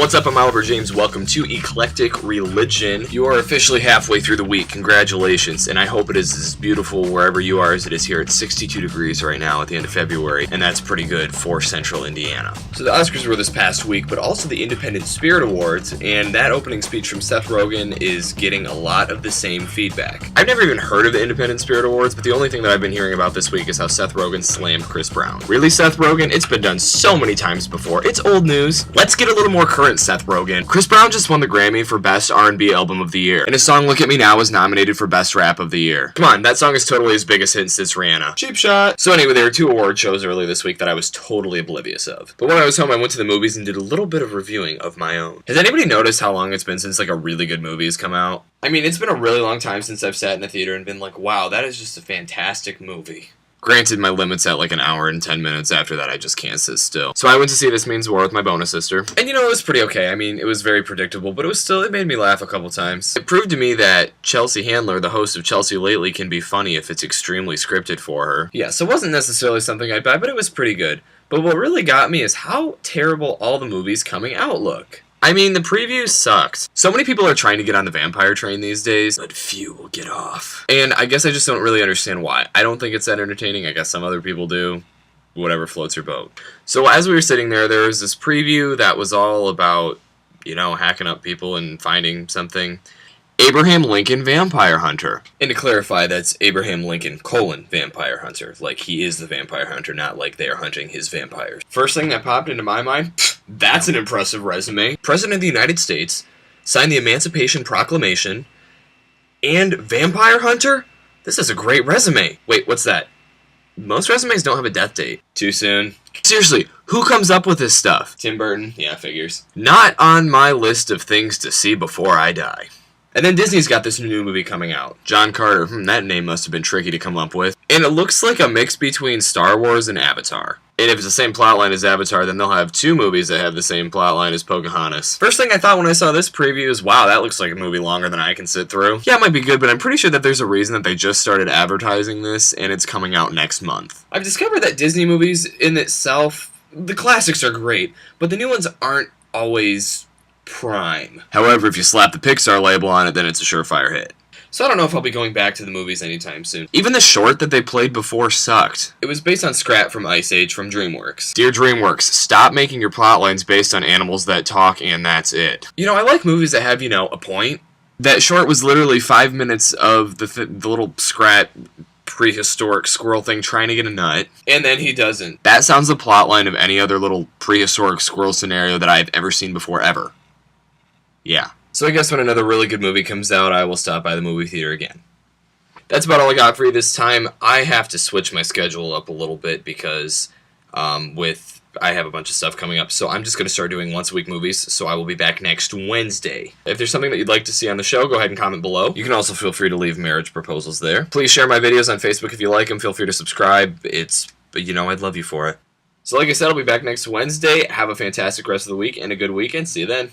What's up, I'm Oliver James. Welcome to Eclectic Religion. You are officially halfway through the week. Congratulations. And I hope it is as beautiful wherever you are as it is here. It's 62 degrees right now at the end of February, and that's pretty good for central Indiana. So the Oscars were this past week, but also the Independent Spirit Awards, and that opening speech from Seth Rogen is getting a lot of the same feedback. I've never even heard of the Independent Spirit Awards, but the only thing that I've been hearing about this week is how Seth Rogen slammed Chris Brown. Really, Seth Rogen? It's been done so many times before. It's old news. Let's get a little more current, Seth Rogen. Chris Brown just won the Grammy for Best R&B Album of the Year, and his song Look At Me Now was nominated for Best Rap of the Year. Come on, that song is totally his biggest hit since Rihanna. Cheap shot. So anyway, there were 2 award shows earlier this week that I was totally oblivious of. But when I was home, I went to the movies and did a little bit of reviewing of my own. Has anybody noticed how long it's been since like a really good movie has come out? I mean, it's been a really long time since I've sat in a theater and been like, wow, that is just a fantastic movie. Granted, my limit's at like an hour and 10 minutes. After that, I just can't sit still. So I went to see This Means War with my bonus sister. And you know, it was pretty okay. I mean, it was very predictable, but it made me laugh a couple times. It proved to me that Chelsea Handler, the host of Chelsea Lately, can be funny if it's extremely scripted for her. Yeah, so it wasn't necessarily something I'd buy, but it was pretty good. But what really got me is how terrible all the movies coming out look. I mean, the previews sucked. So many people are trying to get on the vampire train these days, but few will get off. And I guess I just don't really understand why. I don't think it's that entertaining. I guess some other people do. Whatever floats your boat. So as we were sitting there was this preview that was all about, you know, hacking up people and finding something. Abraham Lincoln Vampire Hunter. And to clarify, that's Abraham Lincoln, Vampire Hunter. Like, he is the vampire hunter, not like they are hunting his vampires. First thing that popped into my mind, that's an impressive resume. President of the United States, signed the Emancipation Proclamation, and Vampire Hunter? This is a great resume. Wait, what's that? Most resumes don't have a death date. Too soon? Seriously, who comes up with this stuff? Tim Burton? Yeah, figures. Not on my list of things to see before I die. And then Disney's got this new movie coming out. John Carter, that name must have been tricky to come up with. And it looks like a mix between Star Wars and Avatar. And if it's the same plotline as Avatar, then they'll have 2 movies that have the same plotline as Pocahontas. First thing I thought when I saw this preview is, wow, that looks like a movie longer than I can sit through. Yeah, it might be good, but I'm pretty sure that there's a reason that they just started advertising this, and it's coming out next month. I've discovered that Disney movies in itself, the classics are great, but the new ones aren't always prime. However, if you slap the Pixar label on it, then it's a surefire hit. So I don't know if I'll be going back to the movies anytime soon. Even the short that they played before sucked. It was based on Scrat from Ice Age from DreamWorks. Dear DreamWorks, stop making your plotlines based on animals that talk and that's it. You know, I like movies that have, you know, a point. That short was literally 5 minutes of the little Scrat prehistoric squirrel thing trying to get a nut, and then he doesn't. That sounds the plotline of any other little prehistoric squirrel scenario that I've ever seen before, ever. Yeah. So I guess when another really good movie comes out, I will stop by the movie theater again. That's about all I got for you this time. I have to switch my schedule up a little bit because I have a bunch of stuff coming up, so I'm just going to start doing once-a-week movies, so I will be back next Wednesday. If there's something that you'd like to see on the show, go ahead and comment below. You can also feel free to leave marriage proposals there. Please share my videos on Facebook if you like them. Feel free to subscribe. You know, I'd love you for it. So like I said, I'll be back next Wednesday. Have a fantastic rest of the week and a good weekend. See you then.